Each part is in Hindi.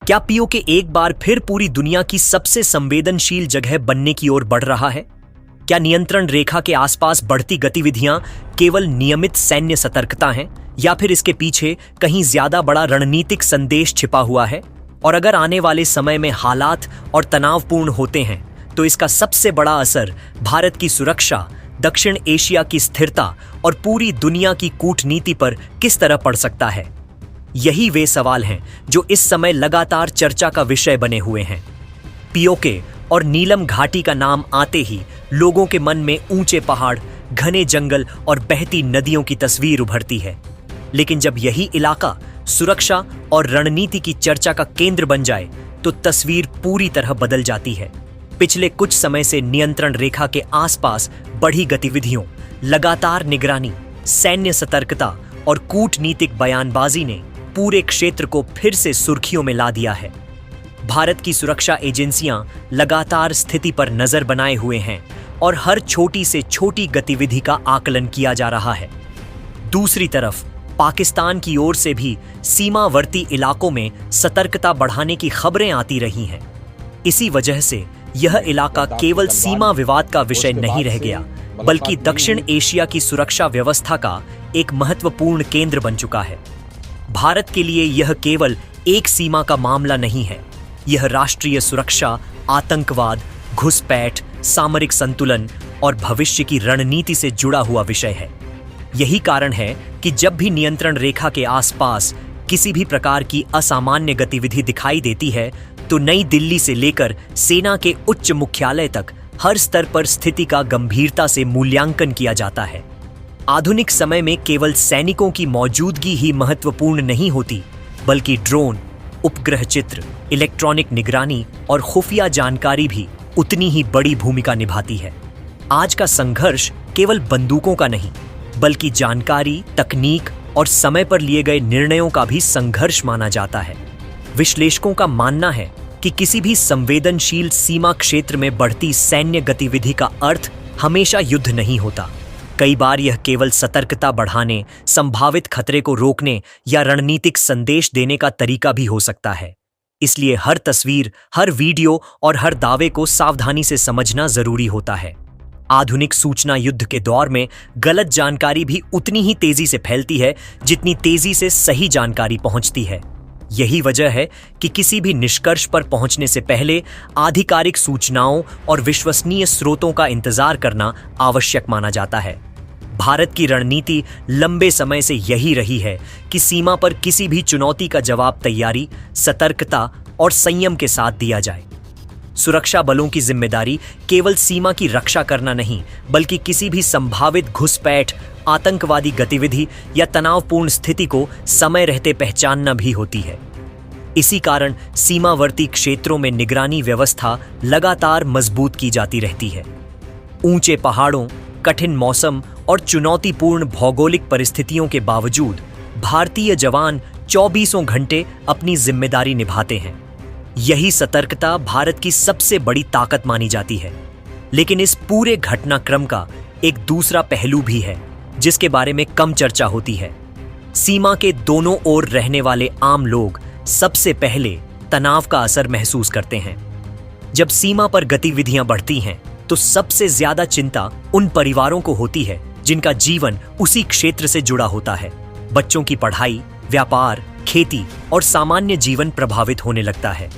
क्या पीओके एक बार फिर पूरी दुनिया की सबसे संवेदनशील जगह बनने की ओर बढ़ रहा है? क्या नियंत्रण रेखा के आसपास बढ़ती गतिविधियां केवल नियमित सैन्य सतर्कता हैं, या फिर इसके पीछे कहीं ज्यादा बड़ा रणनीतिक संदेश छिपा हुआ है? और अगर आने वाले समय में हालात और तनावपूर्ण होते हैं, तो इसका सबसे बड़ा असर भारत की सुरक्षा, दक्षिण एशिया की स्थिरता और पूरी दुनिया की कूटनीति पर किस तरह पड़ सकता है? यही वे सवाल हैं जो इस समय लगातार चर्चा का विषय बने हुए हैं। पीओके और नीलम घाटी का नाम आते ही लोगों के मन में ऊंचे पहाड़, घने जंगल और बहती नदियों की तस्वीर उभरती है। लेकिन जब यही इलाका सुरक्षा और रणनीति की चर्चा का केंद्र बन जाए, तो तस्वीर पूरी तरह बदल जाती है। पिछले कुछ समय से नियंत्रण रेखा के आसपास बढ़ी गतिविधियों, लगातार निगरानी, सैन्य सतर्कता और कूटनीतिक बयानबाजी ने पूरे क्षेत्र को फिर से सुर्खियों में ला दिया है। भारत की सुरक्षा एजेंसियां लगातार स्थिति पर नजर बनाए हुए हैं और हर छोटी से छोटी गतिविधि का आकलन किया जा रहा है। दूसरी तरफ पाकिस्तान की ओर से भी सीमावर्ती इलाकों में सतर्कता बढ़ाने की खबरें आती रही हैं। इसी वजह से यह इलाका केवल सीमा विवाद का विषय नहीं रह गया, बल्कि दक्षिण एशिया की सुरक्षा व्यवस्था का एक महत्वपूर्ण केंद्र बन चुका है। भारत के लिए यह केवल एक सीमा का मामला नहीं है, यह राष्ट्रीय सुरक्षा, आतंकवाद, घुसपैठ, सामरिक संतुलन और भविष्य की रणनीति से जुड़ा हुआ विषय है। यही कारण है कि जब भी नियंत्रण रेखा के आसपास किसी भी प्रकार की असामान्य गतिविधि दिखाई देती है, तो नई दिल्ली से लेकर सेना के उच्च मुख्यालय तक हर स्तर पर स्थिति का गंभीरता से मूल्यांकन किया जाता है। आधुनिक समय में केवल सैनिकों की मौजूदगी ही महत्वपूर्ण नहीं होती, बल्कि ड्रोन, उपग्रह चित्र, इलेक्ट्रॉनिक निगरानी और खुफिया जानकारी भी उतनी ही बड़ी भूमिका निभाती है। आज का संघर्ष केवल बंदूकों का नहीं, बल्कि जानकारी, तकनीक और समय पर लिए गए निर्णयों का भी संघर्ष माना जाता है। विश्लेषकों का मानना है कि किसी भी संवेदनशील सीमा क्षेत्र में बढ़ती सैन्य गतिविधि का अर्थ हमेशा युद्ध नहीं होता। कई बार यह केवल सतर्कता बढ़ाने, संभावित खतरे को रोकने या रणनीतिक संदेश देने का तरीका भी हो सकता है। इसलिए हर तस्वीर, हर वीडियो और हर दावे को सावधानी से समझना जरूरी होता है। आधुनिक सूचना युद्ध के दौर में गलत जानकारी भी उतनी ही तेजी से फैलती है जितनी तेजी से सही जानकारी पहुंचती है। यही वजह है कि किसी भी निष्कर्ष पर पहुंचने से पहले आधिकारिक सूचनाओं और विश्वसनीय स्रोतों का इंतजार करना आवश्यक माना जाता है। भारत की रणनीति लंबे समय से यही रही है कि सीमा पर किसी भी चुनौती का जवाब तैयारी, सतर्कता और संयम के साथ दिया जाए। सुरक्षा बलों की जिम्मेदारी केवल सीमा की रक्षा करना नहीं, बल्कि किसी भी संभावित घुसपैठ, आतंकवादी गतिविधि या तनावपूर्ण स्थिति को समय रहते पहचानना भी होती है। इसी कारण सीमावर्ती क्षेत्रों में निगरानी व्यवस्था लगातार मजबूत की जाती रहती है। ऊंचे पहाड़ों, कठिन मौसम और चुनौतीपूर्ण भौगोलिक परिस्थितियों के बावजूद भारतीय जवान 24 घंटे अपनी जिम्मेदारी निभाते हैं। यही सतर्कता भारत की सबसे बड़ी ताकत मानी जाती है। लेकिन इस पूरे घटनाक्रम का एक दूसरा पहलू भी है, जिसके बारे में कम चर्चा होती है। सीमा के दोनों ओर रहने वाले आम लोग सबसे पहले तनाव का असर महसूस करते हैं। जब सीमा पर गतिविधियां बढ़ती हैं, तो सबसे ज्यादा चिंता उन परिवारों को होती है जिनका जीवन उसी क्षेत्र से जुड़ा होता है। बच्चों की पढ़ाई, व्यापार, खेती और सामान्य जीवन प्रभावित होने लगता है।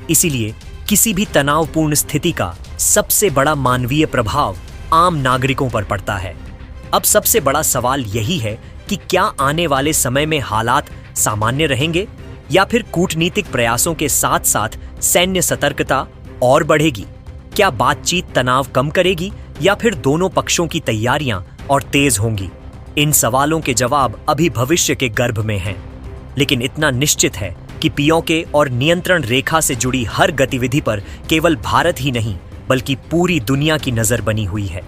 इसीलिए किसी भी तनावपूर्ण स्थिति का सबसे बड़ा मानवीय प्रभाव आम नागरिकों पर पड़ता है। अब सबसे बड़ा सवाल यही है कि क्या आने वाले समय में हालात सामान्य रहेंगे, या फिर कूटनीतिक प्रयासों के साथ साथ सैन्य सतर्कता और बढ़ेगी? क्या बातचीत तनाव कम करेगी, या फिर दोनों पक्षों की तैयारियां और तेज होंगी? इन सवालों के जवाब अभी भविष्य के गर्भ में हैं। लेकिन इतना निश्चित है कि पीओके और नियंत्रण रेखा से जुड़ी हर गतिविधि पर केवल भारत ही नहीं, बल्कि पूरी दुनिया की नजर बनी हुई है।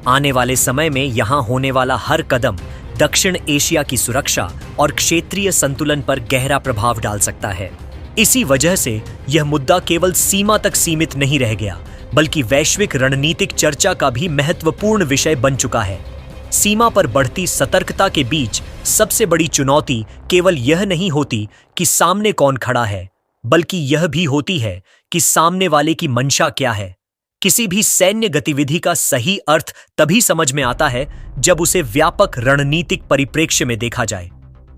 आने वाले समय में यहां होने वाला हर कदम दक्षिण एशिया की सुरक्षा और क्षेत्रीय संतुलन पर गहरा प्रभाव डाल सकता है। इसी वजह से यह मुद्दा केवल सीमा तक सीमित नहीं रह गया, बल्कि वैश्विक रणनीतिक चर्चा का भी महत्वपूर्ण विषय बन चुका है। सीमा पर बढ़ती सतर्कता के बीच सबसे बड़ी चुनौती केवल यह नहीं होती कि सामने कौन खड़ा है, बल्कि यह भी होती है कि सामने वाले की मंशा क्या है। किसी भी सैन्य गतिविधि का सही अर्थ तभी समझ में आता है जब उसे व्यापक रणनीतिक परिप्रेक्ष्य में देखा जाए।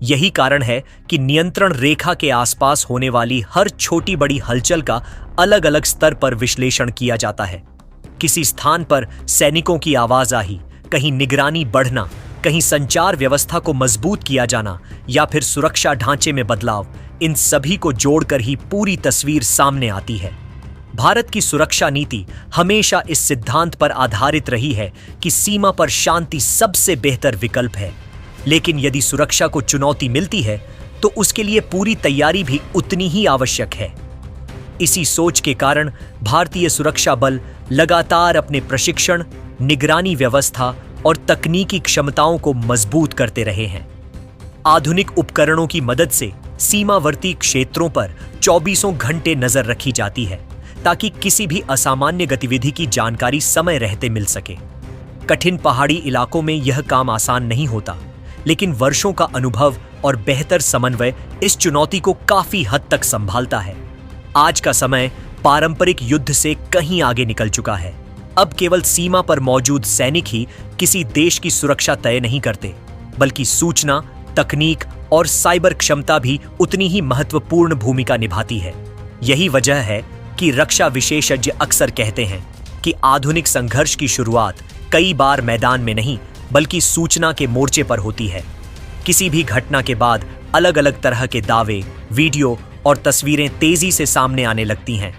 यही कारण है कि नियंत्रण रेखा के आसपास होने वाली हर छोटी बड़ी हलचल का अलग अलग स्तर पर विश्लेषण किया जाता है। किसी स्थान पर सैनिकों की आवाजाही, कहीं निगरानी बढ़ना, कहीं संचार व्यवस्था को मजबूत किया जाना या फिर सुरक्षा ढांचे में बदलाव, इन सभी को जोड़कर ही पूरी तस्वीर सामने आती है। भारत की सुरक्षा नीति हमेशा इस सिद्धांत पर आधारित रही है कि सीमा पर शांति सबसे बेहतर विकल्प है, लेकिन यदि सुरक्षा को चुनौती मिलती है तो उसके लिए पूरी तैयारी भी उतनी ही आवश्यक है। इसी सोच के कारण भारतीय सुरक्षा बल लगातार अपने प्रशिक्षण, निगरानी व्यवस्था और तकनीकी क्षमताओं को मजबूत करते रहे हैं। आधुनिक उपकरणों की मदद से सीमावर्ती क्षेत्रों पर 24 घंटे नजर रखी जाती है ताकि किसी भी असामान्य गतिविधि की जानकारी समय रहते मिल सके। कठिन पहाड़ी इलाकों में यह काम आसान नहीं होता, लेकिन वर्षों का अनुभव और बेहतर समन्वय इस चुनौती को काफी हद तक संभालता है। आज का समय पारंपरिक युद्ध से कहीं आगे निकल चुका है। अब केवल सीमा पर मौजूद सैनिक ही किसी देश की सुरक्षा तय नहीं करते, बल्कि सूचना, तकनीक और साइबर क्षमता भी उतनी ही महत्वपूर्ण भूमिका निभाती है। यही वजह है कि रक्षा विशेषज्ञ अक्सर कहते हैं कि आधुनिक संघर्ष की शुरुआत कई बार मैदान में नहीं, बल्कि सूचना के मोर्चे पर होती है। किसी भी घटना के बाद अलग अलग तरह के दावे, वीडियो और तस्वीरें तेजी से सामने आने लगती हैं।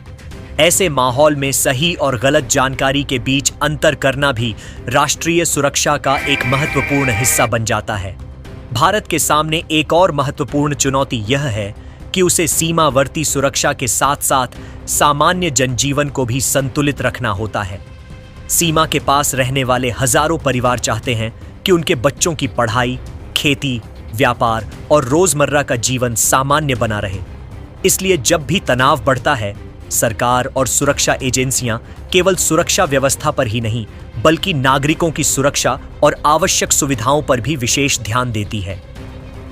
ऐसे माहौल में सही और गलत जानकारी के बीच अंतर करना भी राष्ट्रीय सुरक्षा का एक महत्वपूर्ण हिस्सा बन जाता है। भारत के सामने एक और महत्वपूर्ण चुनौती यह है कि उसे सीमावर्ती सुरक्षा के साथ साथ सामान्य जनजीवन को भी संतुलित रखना होता है। सीमा के पास रहने वाले हजारों परिवार चाहते हैं कि उनके बच्चों की पढ़ाई, खेती, व्यापार और रोजमर्रा का जीवन सामान्य बना रहे। इसलिए जब भी तनाव बढ़ता है, सरकार और सुरक्षा एजेंसियां केवल सुरक्षा व्यवस्था पर ही नहीं, बल्कि नागरिकों की सुरक्षा और आवश्यक सुविधाओं पर भी विशेष ध्यान देती है।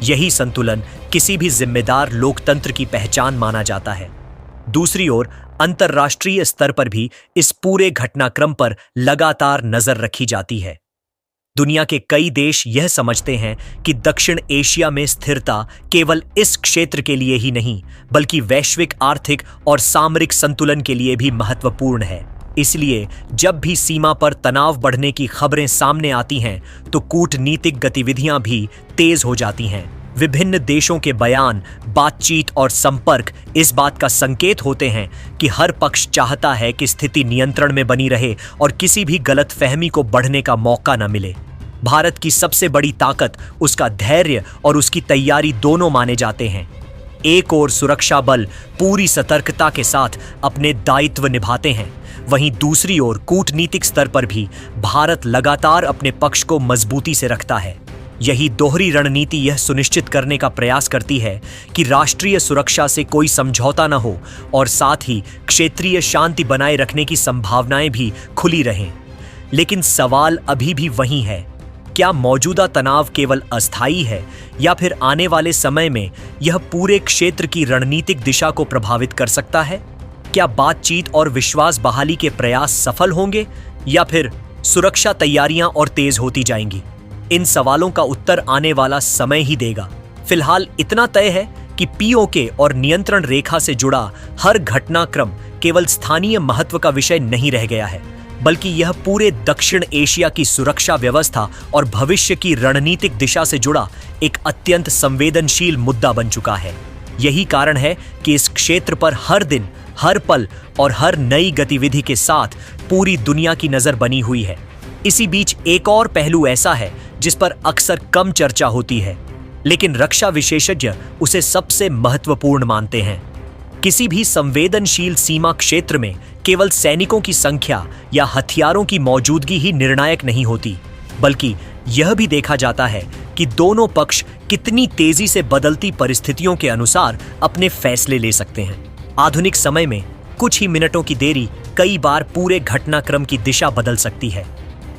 यही संतुलन किसी भी जिम्मेदार लोकतंत्र की पहचान माना जाता है। दूसरी ओर अंतर्राष्ट्रीय स्तर पर भी इस पूरे घटनाक्रम पर लगातार नजर रखी जाती है। दुनिया के कई देश यह समझते हैं कि दक्षिण एशिया में स्थिरता केवल इस क्षेत्र के लिए ही नहीं, बल्कि वैश्विक आर्थिक और सामरिक संतुलन के लिए भी महत्वपूर्ण है। इसलिए जब भी सीमा पर तनाव बढ़ने की खबरें सामने आती हैं, तो कूटनीतिक गतिविधियां भी तेज हो जाती हैं। विभिन्न देशों के बयान, बातचीत और संपर्क इस बात का संकेत होते हैं कि हर पक्ष चाहता है कि स्थिति नियंत्रण में बनी रहे और किसी भी गलतफहमी को बढ़ने का मौका न मिले। भारत की सबसे बड़ी ताकत उसका धैर्य और उसकी तैयारी दोनों माने जाते हैं। एक ओर सुरक्षा बल पूरी सतर्कता के साथ अपने दायित्व निभाते हैं, वहीं दूसरी ओर कूटनीतिक स्तर पर भी भारत लगातार अपने पक्ष को मजबूती से रखता है। यही दोहरी रणनीति यह सुनिश्चित करने का प्रयास करती है कि राष्ट्रीय सुरक्षा से कोई समझौता न हो और साथ ही क्षेत्रीय शांति बनाए रखने की संभावनाएं भी खुली रहें। लेकिन सवाल अभी भी वही है, क्या मौजूदा तनाव केवल अस्थायी है या फिर आने वाले समय में यह पूरे क्षेत्र की रणनीतिक दिशा को प्रभावित कर सकता है? क्या बातचीत और विश्वास बहाली के प्रयास सफल होंगे या फिर सुरक्षा तैयारियां और तेज होती जाएंगी? इन सवालों का उत्तर आने वाला समय ही देगा। फिलहाल इतना तय है कि पीओके और नियंत्रण रेखा से जुड़ा हर घटनाक्रम केवल स्थानीय महत्व का विषय नहीं रह गया है, बल्कि यह पूरे दक्षिण एशिया की सुरक्षा व्यवस्था और भविष्य की रणनीतिक दिशा से जुड़ा एक अत्यंत संवेदनशील मुद्दा बन चुका है। यही कारण है कि इस क्षेत्र पर हर दिन, हर पल और हर नई गतिविधि के साथ पूरी दुनिया की नजर बनी हुई है। इसी बीच एक और पहलू ऐसा है जिस पर अक्सर कम चर्चा होती है, लेकिन रक्षा विशेषज्ञ उसे सबसे महत्वपूर्ण मानते हैं। किसी भी संवेदनशील सीमा क्षेत्र में केवल सैनिकों की संख्या या हथियारों की मौजूदगी ही निर्णायक नहीं होती, बल्कि यह भी देखा जाता है कि दोनों पक्ष कितनी तेजी से बदलती परिस्थितियों के अनुसार अपने फैसले ले सकते हैं। आधुनिक समय में कुछ ही मिनटों की देरी कई बार पूरे घटनाक्रम की दिशा बदल सकती है।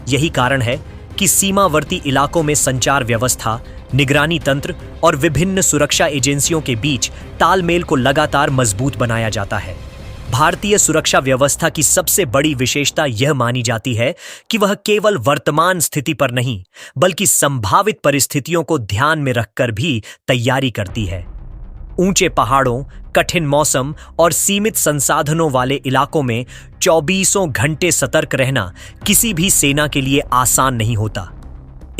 यही कारण है कि सीमावर्ती इलाकों में संचार व्यवस्था, निगरानी तंत्र और विभिन्न सुरक्षा एजेंसियों के बीच तालमेल को लगातार मजबूत बनाया जाता है। भारतीय सुरक्षा व्यवस्था की सबसे बड़ी विशेषता यह मानी जाती है कि वह केवल वर्तमान स्थिति पर नहीं, बल्कि संभावित परिस्थितियों को ध्यान में रखकर भी तैयारी करती है। ऊंचे पहाड़ों, कठिन मौसम और सीमित संसाधनों वाले इलाकों में 24 घंटे सतर्क रहना किसी भी सेना के लिए आसान नहीं होता।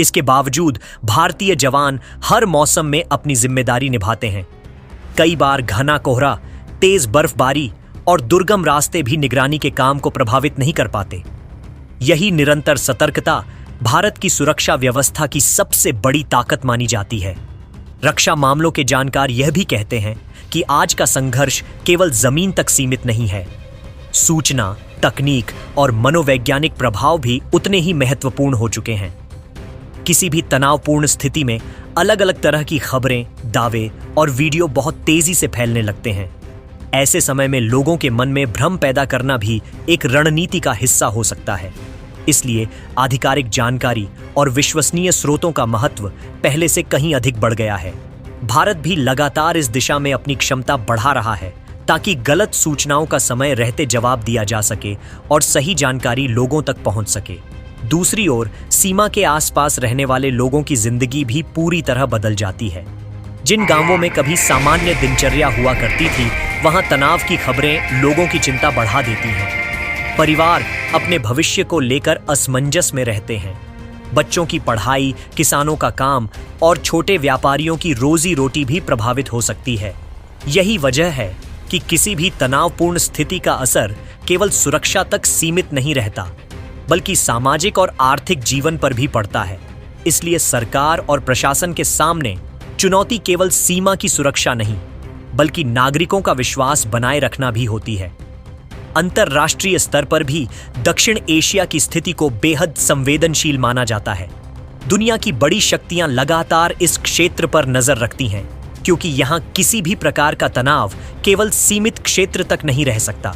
इसके बावजूद भारतीय जवान हर मौसम में अपनी जिम्मेदारी निभाते हैं। कई बार घना कोहरा, तेज बर्फबारी और दुर्गम रास्ते भी निगरानी के काम को प्रभावित नहीं कर पाते। यही निरंतर सतर्कता भारत की सुरक्षा व्यवस्था की सबसे बड़ी ताकत मानी जाती है। रक्षा मामलों के जानकार यह भी कहते हैं कि आज का संघर्ष केवल जमीन तक सीमित नहीं है। सूचना, तकनीक और मनोवैज्ञानिक प्रभाव भी उतने ही महत्वपूर्ण हो चुके हैं। किसी भी तनावपूर्ण स्थिति में अलग अलग तरह की खबरें, दावे और वीडियो बहुत तेजी से फैलने लगते हैं। ऐसे समय में लोगों के मन में भ्रम पैदा करना भी एक रणनीति का हिस्सा हो सकता है। इसलिए आधिकारिक जानकारी और विश्वसनीय स्रोतों का महत्व पहले से कहीं अधिक बढ़ गया है। भारत भी लगातार इस दिशा में अपनी क्षमता बढ़ा रहा है ताकि गलत सूचनाओं का समय रहते जवाब दिया जा सके और सही जानकारी लोगों तक पहुंच सके। दूसरी ओर सीमा के आसपास रहने वाले लोगों की जिंदगी भी पूरी तरह बदल जाती है। जिन गांवों में कभी सामान्य दिनचर्या हुआ करती थी, वहां तनाव की खबरें लोगों की चिंता बढ़ा देती हैं। परिवार अपने भविष्य को लेकर असमंजस में रहते हैं। बच्चों की पढ़ाई, किसानों का काम और छोटे व्यापारियों की रोजी रोटी भी प्रभावित हो सकती है। यही वजह है कि किसी भी तनावपूर्ण स्थिति का असर केवल सुरक्षा तक सीमित नहीं रहता, बल्कि सामाजिक और आर्थिक जीवन पर भी पड़ता है। इसलिए सरकार और प्रशासन के सामने चुनौती केवल सीमा की सुरक्षा नहीं, बल्कि नागरिकों का विश्वास बनाए रखना भी होती है। अंतर्राष्ट्रीय स्तर पर भी दक्षिण एशिया की स्थिति को बेहद संवेदनशील माना जाता है। दुनिया की बड़ी शक्तियां लगातार इस क्षेत्र पर नजर रखती हैं, क्योंकि यहां किसी भी प्रकार का तनाव केवल सीमित क्षेत्र तक नहीं रह सकता।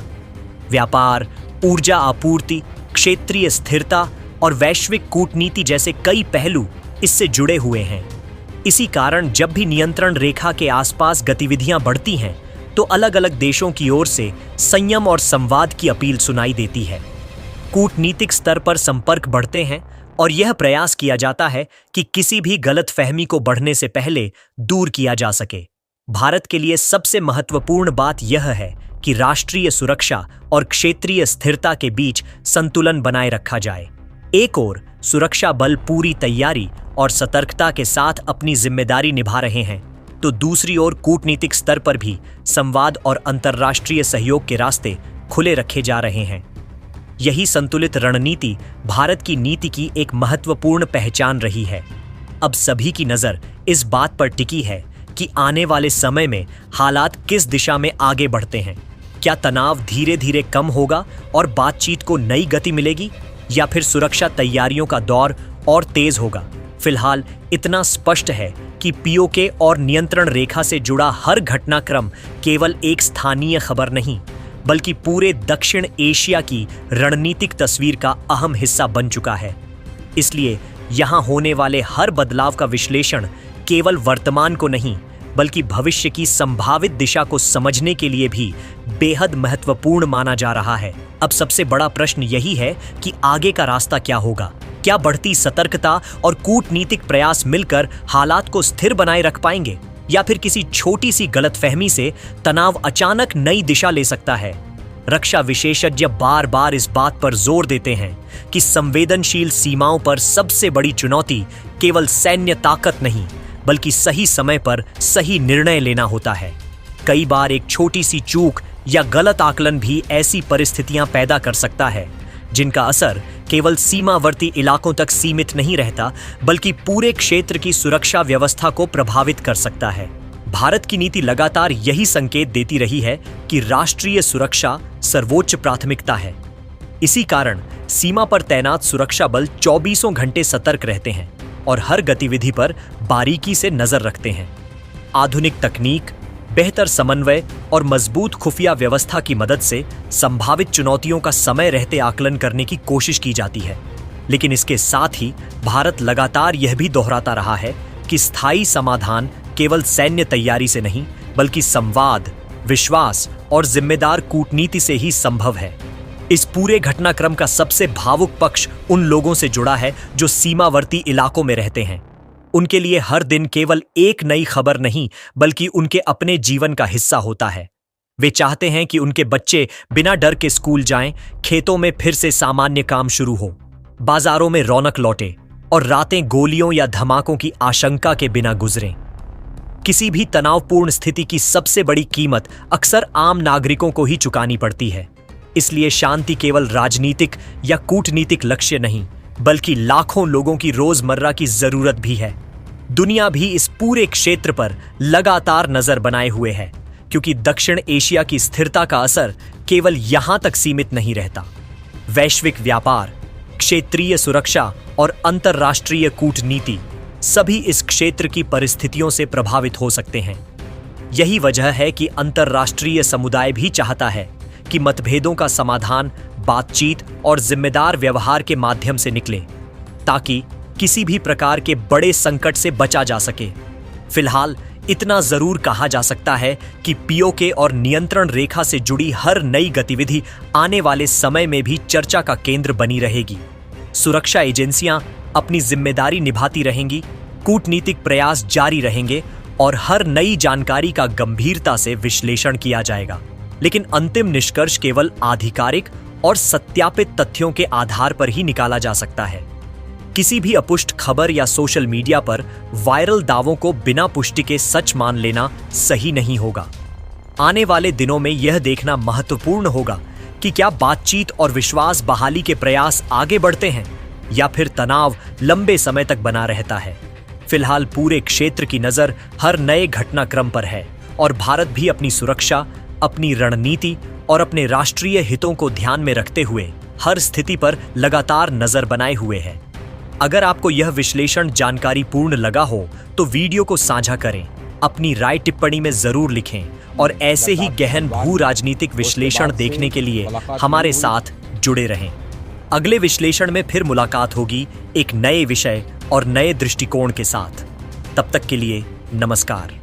व्यापार, ऊर्जा आपूर्ति, क्षेत्रीय स्थिरता और वैश्विक कूटनीति जैसे कई पहलू इससे जुड़े हुए हैं। इसी कारण जब भी नियंत्रण रेखा के आसपास गतिविधियां बढ़ती हैं, तो अलग अलग देशों की ओर से संयम और संवाद की अपील सुनाई देती है। कूटनीतिक स्तर पर संपर्क बढ़ते हैं और यह प्रयास किया जाता है कि किसी भी गलतफहमी को बढ़ने से पहले दूर किया जा सके। भारत के लिए सबसे महत्वपूर्ण बात यह है कि राष्ट्रीय सुरक्षा और क्षेत्रीय स्थिरता के बीच संतुलन बनाए रखा जाए। एक ओर सुरक्षा बल पूरी तैयारी और सतर्कता के साथ अपनी जिम्मेदारी निभा रहे हैं, तो दूसरी ओर कूटनीतिक स्तर पर भी संवाद और अंतर्राष्ट्रीय सहयोग के रास्ते खुले रखे जा रहे हैं। यही संतुलित रणनीति भारत की नीति की एक महत्वपूर्ण पहचान रही है। अब सभी की नजर इस बात पर टिकी है कि आने वाले समय में हालात किस दिशा में आगे बढ़ते हैं। क्या तनाव धीरे धीरे कम होगा और बातचीत को नई गति मिलेगी, या फिर सुरक्षा तैयारियों का दौर और तेज होगा? फिलहाल इतना स्पष्ट है कि पीओके और नियंत्रण रेखा से जुड़ा हर घटनाक्रम केवल एक स्थानीय खबर नहीं, बल्कि पूरे दक्षिण एशिया की रणनीतिक तस्वीर का अहम हिस्सा बन चुका है। इसलिए यहां होने वाले हर बदलाव का विश्लेषण केवल वर्तमान को नहीं, बल्कि भविष्य की संभावित दिशा को समझने के लिए भी बेहद महत्वपूर्ण माना जा रहा है। अब सबसे बड़ा प्रश्न यही है कि आगे का रास्ता क्या होगा। क्या बढ़ती सतर्कता और कूटनीतिक प्रयास मिलकर हालात को स्थिर बनाए रख पाएंगे, या फिर किसी छोटी सी गलतफहमी से तनाव अचानक नई दिशा ले सकता है? रक्षा विशेषज्ञ बार बार इस बात पर जोर देते हैं कि संवेदनशील सीमाओं पर सबसे बड़ी चुनौती केवल सैन्य ताकत नहीं, बल्कि सही समय पर सही निर्णय लेना होता है। कई बार एक छोटी सी चूक या गलत आकलन भी ऐसी परिस्थितियां पैदा कर सकता है जिनका असर केवल सीमावर्ती इलाकों तक सीमित नहीं रहता, बल्कि पूरे क्षेत्र की सुरक्षा व्यवस्था को प्रभावित कर सकता है। भारत की नीति लगातार यही संकेत देती रही है कि राष्ट्रीय सुरक्षा सर्वोच्च प्राथमिकता है। इसी कारण सीमा पर तैनात सुरक्षा बल 24 घंटे सतर्क रहते हैं और हर गतिविधि पर बारीकी से नजर रखते हैं। आधुनिक तकनीक, बेहतर समन्वय और मजबूत खुफिया व्यवस्था की मदद से संभावित चुनौतियों का समय रहते आकलन करने की कोशिश की जाती है। लेकिन इसके साथ ही भारत लगातार यह भी दोहराता रहा है कि स्थायी समाधान केवल सैन्य तैयारी से नहीं, बल्कि संवाद, विश्वास और जिम्मेदार कूटनीति से ही संभव है। इस पूरे घटनाक्रम का सबसे भावुक पक्ष उन लोगों से जुड़ा है जो सीमावर्ती इलाकों में रहते हैं। उनके लिए हर दिन केवल एक नई खबर नहीं, बल्कि उनके अपने जीवन का हिस्सा होता है। वे चाहते हैं कि उनके बच्चे बिना डर के स्कूल जाएं, खेतों में फिर से सामान्य काम शुरू हो, बाजारों में रौनक लौटे और रातें गोलियों या धमाकों की आशंका के बिना गुजरें। किसी भी तनावपूर्ण स्थिति की सबसे बड़ी कीमत अक्सर आम नागरिकों को ही चुकानी पड़ती है। इसलिए शांति केवल राजनीतिक या कूटनीतिक लक्ष्य नहीं, बल्कि लाखों लोगों की रोजमर्रा की जरूरत भी है। दुनिया भी इस पूरे क्षेत्र पर लगातार नजर बनाए हुए है, क्योंकि दक्षिण एशिया की स्थिरता का असर केवल यहां तक सीमित नहीं रहता। वैश्विक व्यापार, क्षेत्रीय सुरक्षा और अंतर्राष्ट्रीय कूटनीति सभी इस क्षेत्र की परिस्थितियों से प्रभावित हो सकते हैं। यही वजह है कि अंतर्राष्ट्रीय समुदाय भी चाहता है कि मतभेदों का समाधान बातचीत और जिम्मेदार व्यवहार के माध्यम से निकले, ताकि किसी भी प्रकार के बड़े संकट से बचा जा सके। फिलहाल इतना जरूर कहा जा सकता है कि पीओके और नियंत्रण रेखा से जुड़ी हर नई गतिविधि आने वाले समय में भी चर्चा का केंद्र बनी रहेगी। सुरक्षा एजेंसियां अपनी जिम्मेदारी निभाती रहेंगी, कूटनीतिक प्रयास जारी रहेंगे और हर नई जानकारी का गंभीरता से विश्लेषण किया जाएगा। लेकिन अंतिम निष्कर्ष केवल आधिकारिक और सत्यापित तथ्यों के आधार पर ही निकाला जा सकता है। किसी भी अपुष्ट खबर या सोशल मीडिया पर वायरल दावों को बिना पुष्टि के सच मान लेना सही नहीं होगा। आने वाले दिनों में यह देखना महत्वपूर्ण होगा कि क्या बातचीत और विश्वास बहाली के प्रयास आगे बढ़ते हैं या फिर तनाव लंबे समय तक बना रहता है। फिलहाल पूरे क्षेत्र की नजर हर नए घटनाक्रम पर है और भारत भी अपनी सुरक्षा, अपनी रणनीति और अपने राष्ट्रीय हितों को ध्यान में रखते हुए हर स्थिति पर लगातार नजर बनाए हुए है। अगर आपको यह विश्लेषण जानकारी पूर्ण लगा हो तो वीडियो को साझा करें, अपनी राय टिप्पणी में जरूर लिखें और ऐसे ही गहन भू राजनीतिक विश्लेषण देखने के लिए हमारे साथ जुड़े रहें। अगले विश्लेषण में फिर मुलाकात होगी एक नए विषय और नए दृष्टिकोण के साथ। तब तक के लिए नमस्कार।